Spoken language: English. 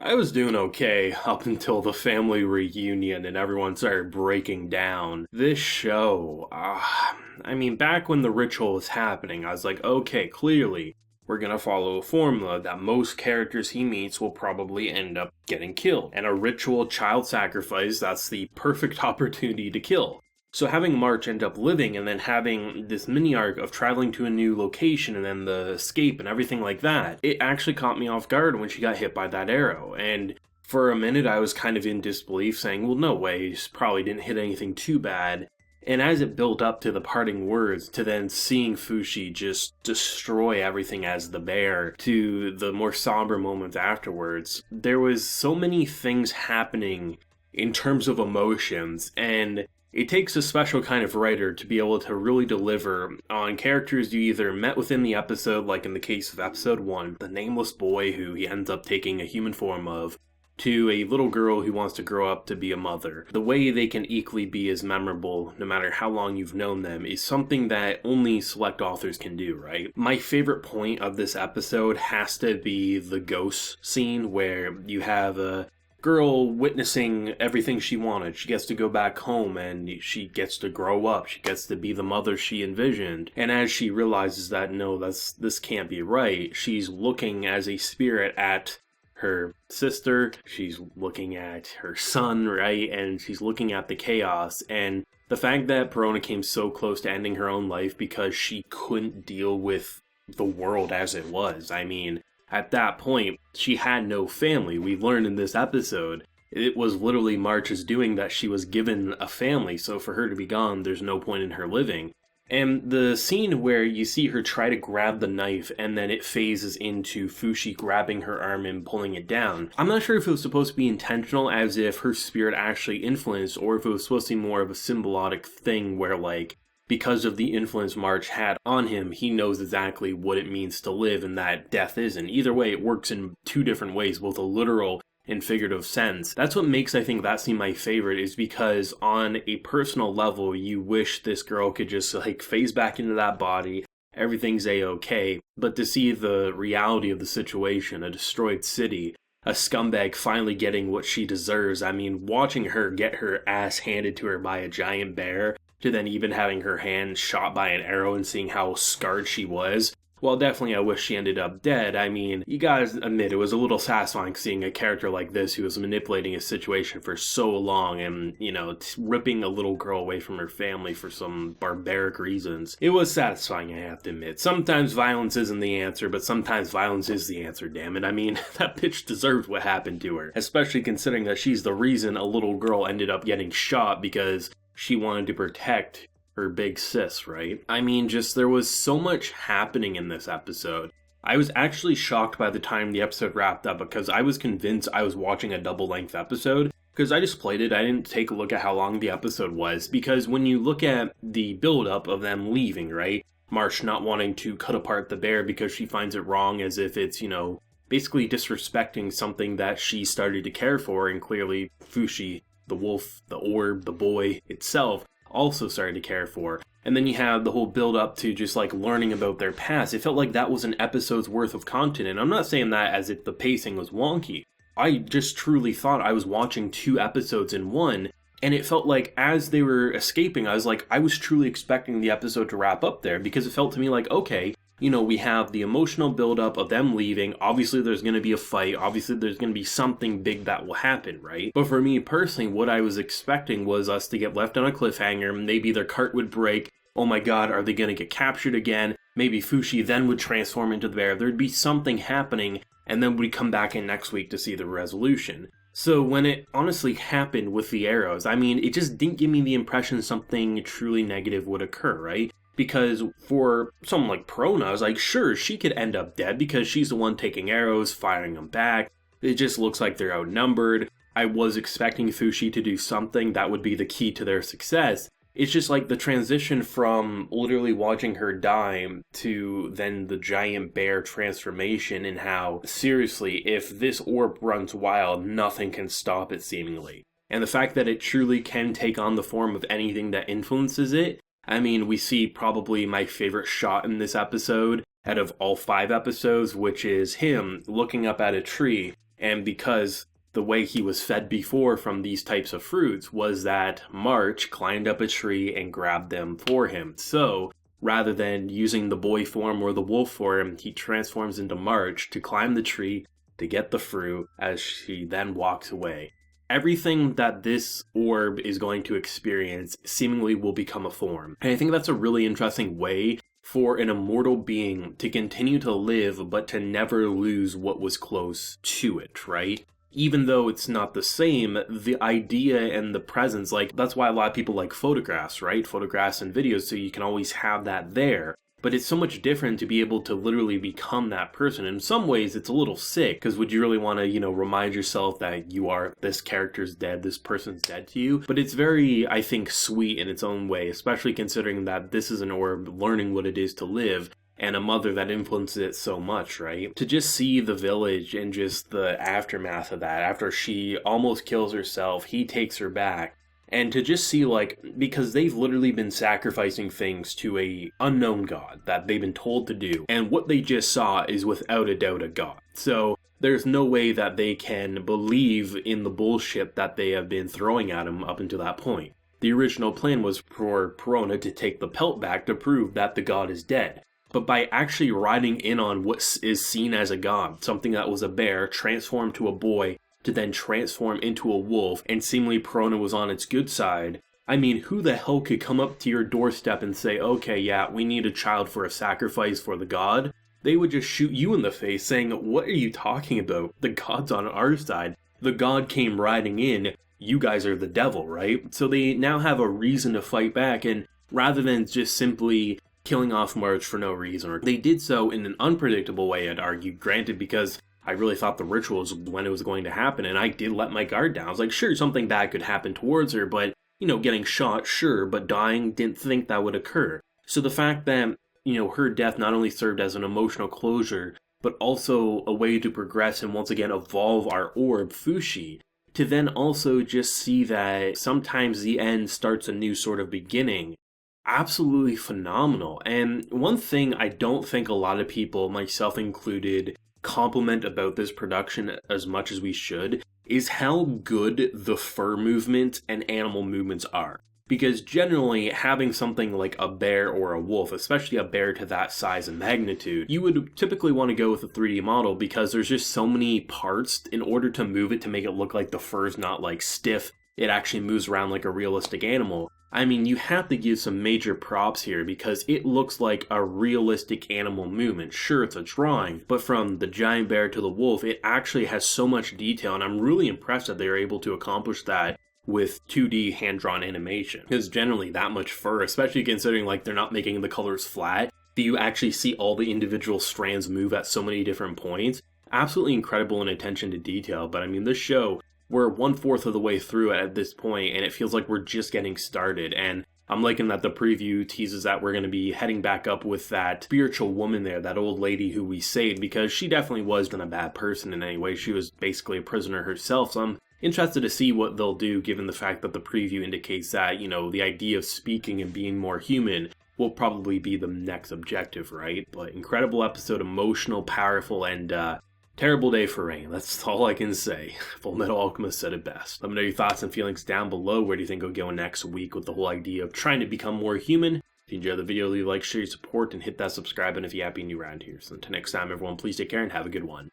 I was doing okay up until the family reunion and everyone started breaking down. This show, back when the ritual was happening, I was like, okay, clearly we're gonna follow a formula that most characters he meets will probably end up getting killed. And a ritual child sacrifice, that's the perfect opportunity to kill. So having March end up living and then having this mini arc of traveling to a new location and then the escape and everything like that, it actually caught me off guard when she got hit by that arrow. And for a minute I was kind of in disbelief saying, well, no way, she probably didn't hit anything too bad. And as it built up to the parting words, to then seeing Fushi just destroy everything as the bear, to the more somber moments afterwards, there was so many things happening in terms of emotions, and it takes a special kind of writer to be able to really deliver on characters you either met within the episode, like in the case of episode 1, the nameless boy who he ends up taking a human form of, to a little girl who wants to grow up to be a mother. The way they can equally be as memorable, no matter how long you've known them, is something that only select authors can do, right? My favorite point of this episode has to be the ghost scene where you have a girl witnessing everything she wanted. She gets to go back home and she gets to grow up. She gets to be the mother she envisioned. And as she realizes that, no, this can't be right, she's looking as a spirit at her sister, she's looking at her son, right? And she's looking at the chaos. And the fact that Perona came so close to ending her own life because she couldn't deal with the world as it was. At that point, she had no family. We learned in this episode, it was literally March's doing that she was given a family, so for her to be gone, there's no point in her living. And the scene where you see her try to grab the knife and then it phases into Fushi grabbing her arm and pulling it down. I'm not sure if it was supposed to be intentional, as if her spirit actually influenced, or if it was supposed to be more of a symbolic thing where, like, because of the influence March had on him, he knows exactly what it means to live and that death isn't. Either way, it works in two different ways, both a literal and figurative sense. That's what makes, I think, that scene my favorite, is because on a personal level, you wish this girl could just, like, phase back into that body, everything's a-okay, but to see the reality of the situation, a destroyed city, a scumbag finally getting what she deserves, watching her get her ass handed to her by a giant bear, to then even having her hand shot by an arrow and seeing how scarred she was. Well, definitely I wish she ended up dead. You gotta admit, it was a little satisfying seeing a character like this who was manipulating a situation for so long and, ripping a little girl away from her family for some barbaric reasons. It was satisfying, I have to admit. Sometimes violence isn't the answer, but sometimes violence is the answer, damn it. That bitch deserved what happened to her, especially considering that she's the reason a little girl ended up getting shot because she wanted to protect her big sis, right? There was so much happening in this episode. I was actually shocked by the time the episode wrapped up because I was convinced I was watching a double-length episode. Because I just played it, I didn't take a look at how long the episode was. Because when you look at the build-up of them leaving, right? March not wanting to cut apart the bear because she finds it wrong, as if it's, basically disrespecting something that she started to care for, and clearly Fushi, the wolf, the orb, the boy itself, also started to care for. And then you have the whole build up to just like learning about their past. It felt like that was an episode's worth of content, and I'm not saying that as if the pacing was wonky. I just truly thought I was watching two episodes in one, and it felt like as they were escaping, I was truly expecting the episode to wrap up there, because it felt to me like, okay, we have the emotional buildup of them leaving. Obviously, there's going to be a fight. Obviously, there's going to be something big that will happen, right? But for me personally, what I was expecting was us to get left on a cliffhanger. Maybe their cart would break. Oh my god, are they going to get captured again? Maybe Fushi then would transform into the bear. There'd be something happening, and then we'd come back in next week to see the resolution. So when it honestly happened with the arrows, it just didn't give me the impression something truly negative would occur, right? Because for someone like Perona, I was like, sure, she could end up dead because she's the one taking arrows, firing them back. It just looks like they're outnumbered. I was expecting Fushi to do something that would be the key to their success. It's just like the transition from literally watching her die to then the giant bear transformation, and how, seriously, if this orb runs wild, nothing can stop it seemingly. And the fact that it truly can take on the form of anything that influences it. We see probably my favorite shot in this episode out of all 5 episodes, which is him looking up at a tree And because the way he was fed before from these types of fruits was that March climbed up a tree and grabbed them for him. So rather than using the boy form or the wolf form, he transforms into March to climb the tree to get the fruit as she then walks away. Everything that this orb is going to experience seemingly will become a form. And I think that's a really interesting way for an immortal being to continue to live, but to never lose what was close to it, right? Even though it's not the same, the idea and the presence, like, that's why a lot of people like photographs, right? Photographs and videos, so you can always have that there. But it's so much different to be able to literally become that person. In some ways, it's a little sick, because would you really want to, remind yourself that you are, this character's dead, this person's dead to you? But it's very, I think, sweet in its own way, especially considering that this is an orb learning what it is to live, and a mother that influences it so much, right? To just see the village and just the aftermath of that, after she almost kills herself, he takes her back. And to just see, because they've literally been sacrificing things to a unknown god that they've been told to do. And what they just saw is without a doubt a god. So there's no way that they can believe in the bullshit that they have been throwing at him up until that point. The original plan was for Perona to take the pelt back to prove that the god is dead. But by actually riding in on what is seen as a god, something that was a bear transformed to a boy, to then transform into a wolf, and seemingly Perona was on its good side. I mean, who the hell could come up to your doorstep and say, okay, yeah, we need a child for a sacrifice for the god? They would just shoot you in the face saying, what are you talking about? The god's on our side. The god came riding in. You guys are the devil, right? So they now have a reason to fight back, and rather than just simply killing off March for no reason, or they did so in an unpredictable way, I'd argue, granted, because I really thought the ritual was when it was going to happen, and I did let my guard down. I was like, sure, something bad could happen towards her, but, getting shot, sure, but dying, didn't think that would occur. So the fact that, her death not only served as an emotional closure, but also a way to progress and once again evolve our orb, Fushi, to then also just see that sometimes the end starts a new sort of beginning. Absolutely phenomenal. And one thing I don't think a lot of people, myself included, compliment about this production as much as we should is how good the fur movement and animal movements are. Because generally, having something like a bear or a wolf, especially a bear to that size and magnitude, you would typically want to go with a 3D model because there's just so many parts in order to move it to make it look like the fur's not stiff. It actually moves around like a realistic animal. I mean, you have to give some major props here because it looks like a realistic animal movement. Sure, it's a drawing, but from the giant bear to the wolf, it actually has so much detail, and I'm really impressed that they were able to accomplish that with 2D hand-drawn animation. Because generally, that much fur, especially considering they're not making the colors flat, do you actually see all the individual strands move at so many different points? Absolutely incredible in attention to detail, but I mean, this show, we're 1/4 of the way through at this point, and it feels like we're just getting started. And I'm liking that the preview teases that we're going to be heading back up with that spiritual woman there, that old lady who we saved, because she definitely wasn't a bad person in any way. She was basically a prisoner herself, so I'm interested to see what they'll do, given the fact that the preview indicates that, the idea of speaking and being more human will probably be the next objective, right? But incredible episode, emotional, powerful, and terrible day for Rain. That's all I can say. Fullmetal Alchemist said it best. Let me know your thoughts and feelings down below. Where do you think we'll go next week with the whole idea of trying to become more human? If you enjoyed the video, leave a like, share your support, and hit that subscribe button if you're happy and new around here. So until next time, everyone, please take care and have a good one.